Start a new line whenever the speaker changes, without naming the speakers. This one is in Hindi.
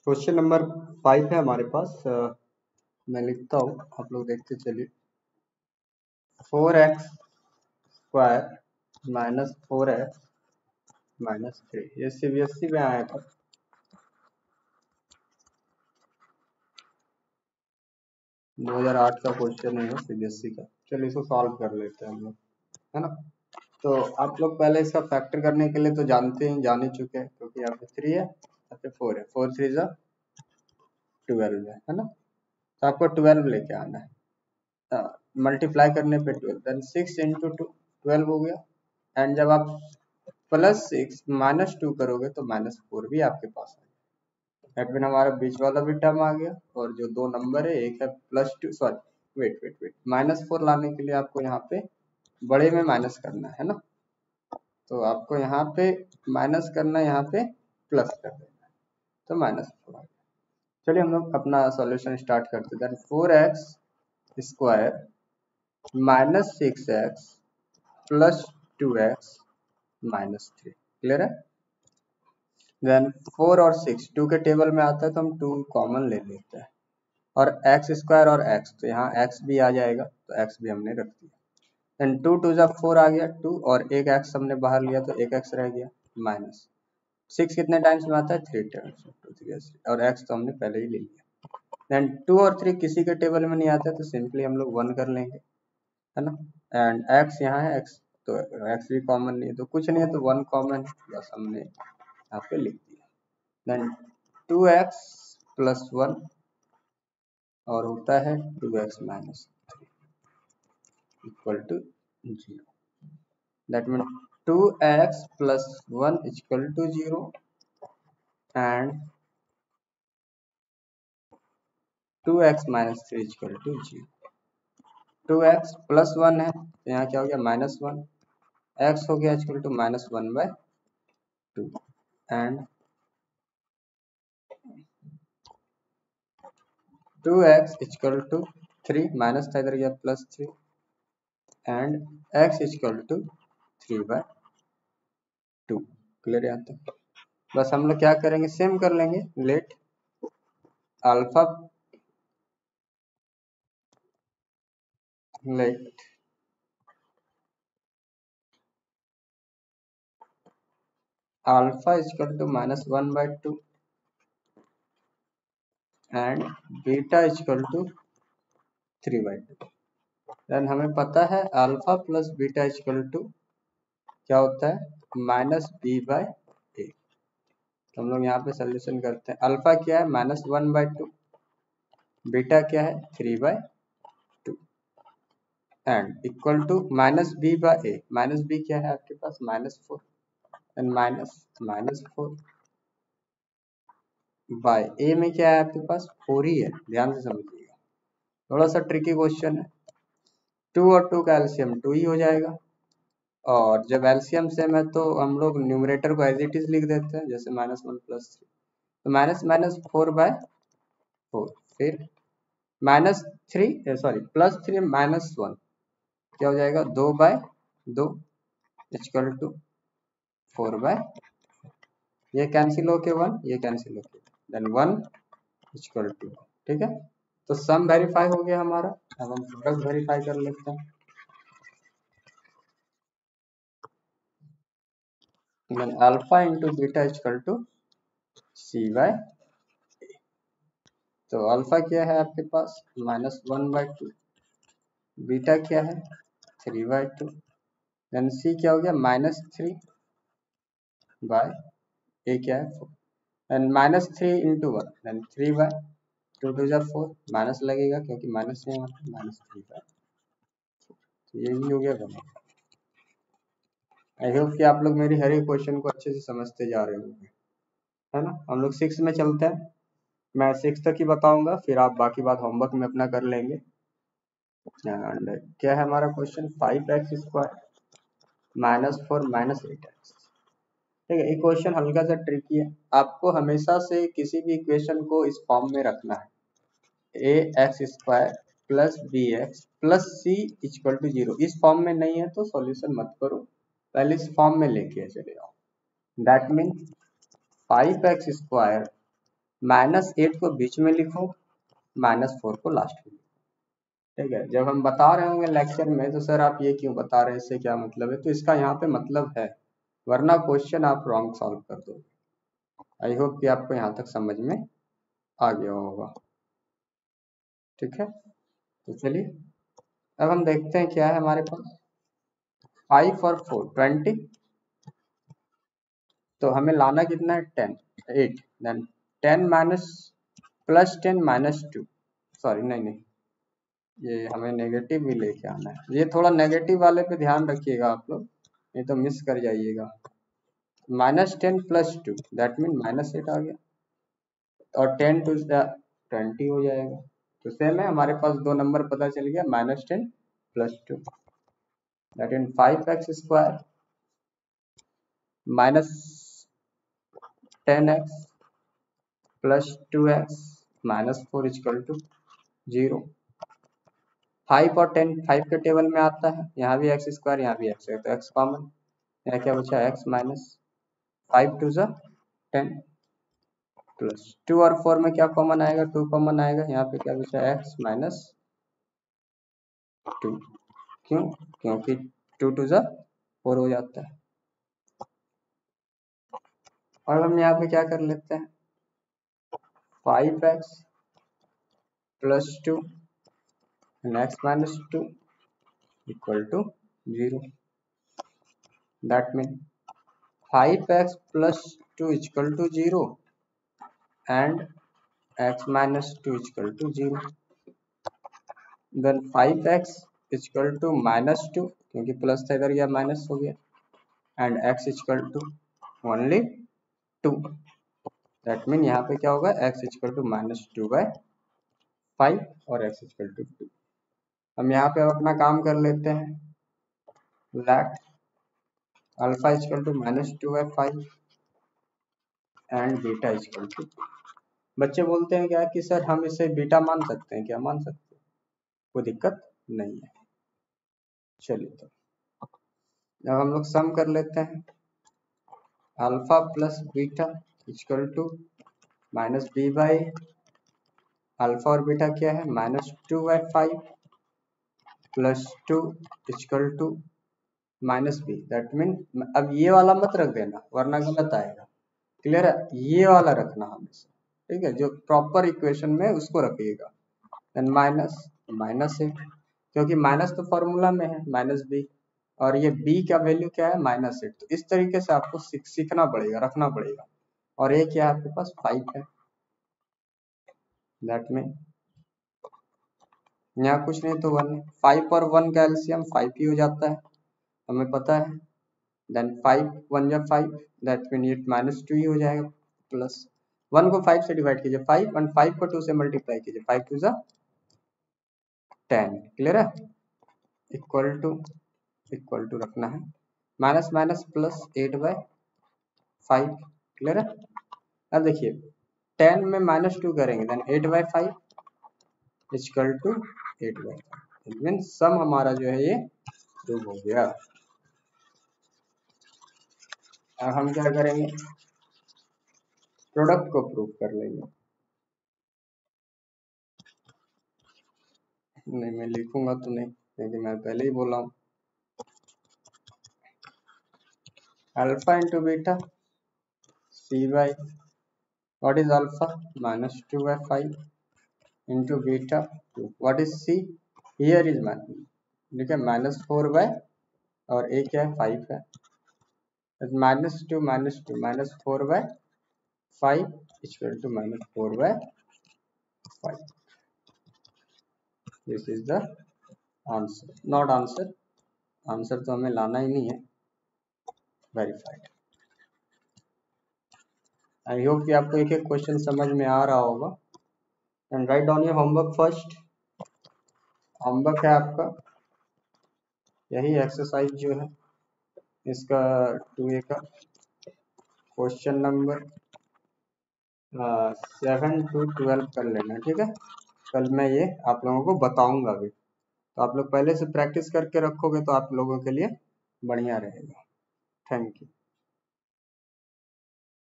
क्वेश्चन नंबर 5 है हमारे पास। मैं लिखता हूँ, आप लोग देखते चलिए। 4x square minus 4x minus 3, ये CBSE में आया था। दो 2008 का क्वेश्चन है CBSE का। चलिए इसको सॉल्व कर लेते हैं हम लोग, है ना। तो आप लोग पहले इसका फैक्टर करने के लिए तो जानते हैं, जान ही चुके हैं, क्योंकि यहाँ पे 3 है, यहाँ पे 4 है। 4 3 जा 12 है ना। तो आपको 12 लेके आना है, मल्टीप्लाई करने पे 12, देन 6 इंटू 2 12 हो गया। एंड जब आप +6 -2 करोगे तो -4 भी आपके पास है। दैट मीन हमारा बीच वाला भी टर्म आ गया, और जो दो नंबर है, एक है +2, सॉरी वेट -4 लाने के लिए आपको यहाँ पे बड़े में माइनस करना है ना। तो आपको यहाँ पे माइनस करना है, यहाँ पे प्लस कर देना है, तो -4 आ गया। चलिए हम लोग अपना सॉल्यूशन स्टार्ट करते हैं। 4x square minus 6x plus 2x minus 3, clear है। देन 4 और 6 2 के टेबल में आता है, तो हम 2 कॉमन ले लेते हैं, और x स्क्वायर और x, तो यहाँ x भी आ जाएगा, तो x भी हमने रख दिया। देन 2 2 जा 4 आ गया 2, और एक x हमने बाहर लिया तो एक x रह गया, माइनस 6 कितने टाइम्स में आता है, 3 टाइम्स, 2 3, और x तो हमने पहले ही ले लिया। देन 2 और 3 किसी के टेबल में नहीं आता, तो सिंपली हम लोग 1 कर लेंगे, है ना। एंड x यहाँ है, x तो x भी कॉमन नहीं है, तो कुछ नहीं है, तो 1 कॉमन, बस हमने यहाँ पे लिख दिया। देन 2x प्लस 1 और होता है 2x minus 3 equal to 0। That mean 2x plus 1 equal to 0 and 2x minus 3 equal to 0। 2x plus 1 है, तो यहाँ क्या हो गया, -1, x हो गया equal to -1/2 and 2x equal to 3, minus था इधर गया +3 and x equal to 3/2, clear यहाँ तक। बस हम लोग क्या करेंगे, सेम कर लेंगे। Let alpha equal to -1/2 and beta equal to 3/2। Then हमें पता है alpha plus beta equal to क्या होता है, -b/a। तो हम लोग यहाँ पे सोल्यूशन करते हैं। अल्फा क्या है, -1/2, बीटा क्या है 3/2 and equal to -b/a। -b क्या है आपके पास, -4 एंड -4 बाय a में क्या है आपके पास, 4 ही है। ध्यान से समझिएगा, थोड़ा सा ट्रिकी क्वेश्चन है। 2 और 2 का एलसीएम 2 ही हो जाएगा, और जब एलसीएम सेम है तो हम लोग न्यूमरेटर को एज इट इज लिख देते हैं, जैसे -1 + 3, तो -4/4, फिर +3 -1 क्या हो जाएगा, 2/2 इक्वल टू 4/, ये कैंसिल होके 1, ये कैंसिल होके, देन 1 इक्वल टू, ठीक है। तो सम वेरीफाई हो गया हमारा। अब हम प्रोडक्ट वेरीफाई कर लेते हैं। Then alpha into beta equal to c/a। तो अल्फा क्या है आपके पास, -1/2, बीटा क्या है 3/2, देन c क्या हो गया, -3/a क्या है 4, देन -3 इंटू 1, देन 3/2 2 जा 4, माइनस लगेगा क्योंकि माइनस है यहाँ पे, -3/4, तो ये भी हो गया बना। आई होप कि आप लोग मेरी हर एक क्वेश्चन को अच्छे से समझते जा रहे होंगे, है ना। हम लोग 6 में चलते हैं, मैं 6 तक ही बताऊंगा, फिर आप बाकी बात होमवर्क में अपना कर लेंगे। एंड क्या है हमारा क्वेश्चन, 5x स्क्वायर -4 -8x। ठीक है, ये क्वेश्चन हल्का सा ट्रिकी है। आपको हमेशा से किसी भी इक्वेशन को इस फॉर्म में रखना है, ax square plus bx plus c equal to 0। इस फॉर्म में नहीं है तो सॉल्यूशन मत करो, पहले इस फॉर्म में लेके चले आओ। दैट मीन 5x स्क्वायर -8 को बीच में लिखो, -4 को लास्ट में। ठीक है, जब हम बता रहे होंगे लेक्चर में तो सर आप ये क्यों बता रहे हैं, इससे क्या मतलब है, तो इसका यहाँ पे मतलब है, वरना क्वेश्चन आप रॉन्ग सॉल्व कर दो। आई होप कि आपको यहाँ तक समझ में आ गया होगा। ठीक है, तो चलिए अब हम देखते हैं क्या है हमारे पास। 5 और 4 20, तो हमें लाना कितना है 10 8, देन 10 माइनस +10 -2, सॉरी नहीं, ये हमें नेगेटिव भी लेके आना है, ये थोड़ा नेगेटिव वाले पे ध्यान रखिएगा आप लोग, नहीं तो मिस कर जाइएगा। -10 + 2 दैट मीन -8 आ गया, और 10 टू 20 हो जाएगा। तो सेम है, हमारे पास दो नंबर पता चल गया, -10 + 2 that mean 5x² -10x + 2x -4 = 0। 5 और 10 5 के टेबल में आता है, यहाँ भी x², यहाँ भी x है, तो x कॉमन, यहाँ क्या बचा x - 5 2 = 10 प्लस 2 और 4 में क्या कॉमन आएगा, 2 कॉमन आएगा, यहाँ पे क्या बचा x - 2, क्यों, क्योंकि 2 2 = 4 हो जाता है। और हम यहाँ पे क्या कर लेते हैं, 5x + 2 x - 2 = 0, that means 5x + 2 = 0 and x - 2 = 0, then 5x = -2, क्योंकि प्लस था इधर, या माइनस हो गया, and x = only 2, that mean यहाँ पे क्या होगा, x = -2/5 और x = 2। हम यहाँ पे अपना काम कर लेते हैं, let अल्फा = -2/5 एंड बीटा = 2। बच्चे बोलते हैं क्या कि सर हम इसे बीटा मान सकते हैं, क्या मान सकते हैं, कोई दिक्कत नहीं है। चलिए तो अब हम लोग सम कर लेते हैं, alpha plus beta = -b/, alpha और बीटा क्या है, -2/5 + 2 = -b, दैट मीन अब ये वाला मत रख देना वरना गलत आएगा, क्लियर है, ये वाला रखना हमेशा, ठीक है, जो प्रॉपर इक्वेशन में उसको रखिएगा, देन -8, क्योंकि माइनस तो फॉर्मूला में है -b, और ये b का वैल्यू क्या है -8, तो इस तरीके से आपको सीखना पड़ेगा, रखना पड़ेगा। और ये क्या है आपके पास 5 है, दैट मीन यहाँ कुछ नहीं तो 1 है, 5 और 1 का एलसीएम 5 ही हो जाता है, हमें पता है, देन 5 1 = 5, दैट मीन ये -2 ही हो जाएगा, प्लस 1 को 5 से डिवाइड कीजिए 5, और 5 को 2 से मल्टीप्लाई कीजिए, 5 2 = 10, क्लियर है, इक्वल टू रखना है, माइनस माइनस प्लस 8/5, क्लियर है। अब देखिए 10 में -2 करेंगे, देन 8/5 = 8/5, मीन सम हमारा जो है ये प्रूव हो गया। अब हम क्या करेंगे, प्रोडक्ट को प्रूव कर लेंगे, नहीं मैं लिखूंगा तो नहीं, क्योंकि मैं पहले ही बोला हूँ, alpha into beta c/, what is alpha, -2/5 into beta 2, what is c, here is ठीक है -4/, और a क्या है 5 है, -2 -4/5 = -4/5, this is the answer, not answer, answer तो हमें लाना ही नहीं है, वेरीफाइड। आई होप कि आपको एक एक क्वेश्चन समझ में आ रहा होगा। And write down your homework first, homework है आपका यही एक्सरसाइज जो है, इसका 2A का क्वेश्चन नंबर 7 to 12 कर लेना, ठीक है, कल मैं ये आप लोगों को बताऊंगा भी, तो आप लोग पहले से प्रैक्टिस करके रखोगे तो आप लोगों के लिए बढ़िया रहेगा। Thank you.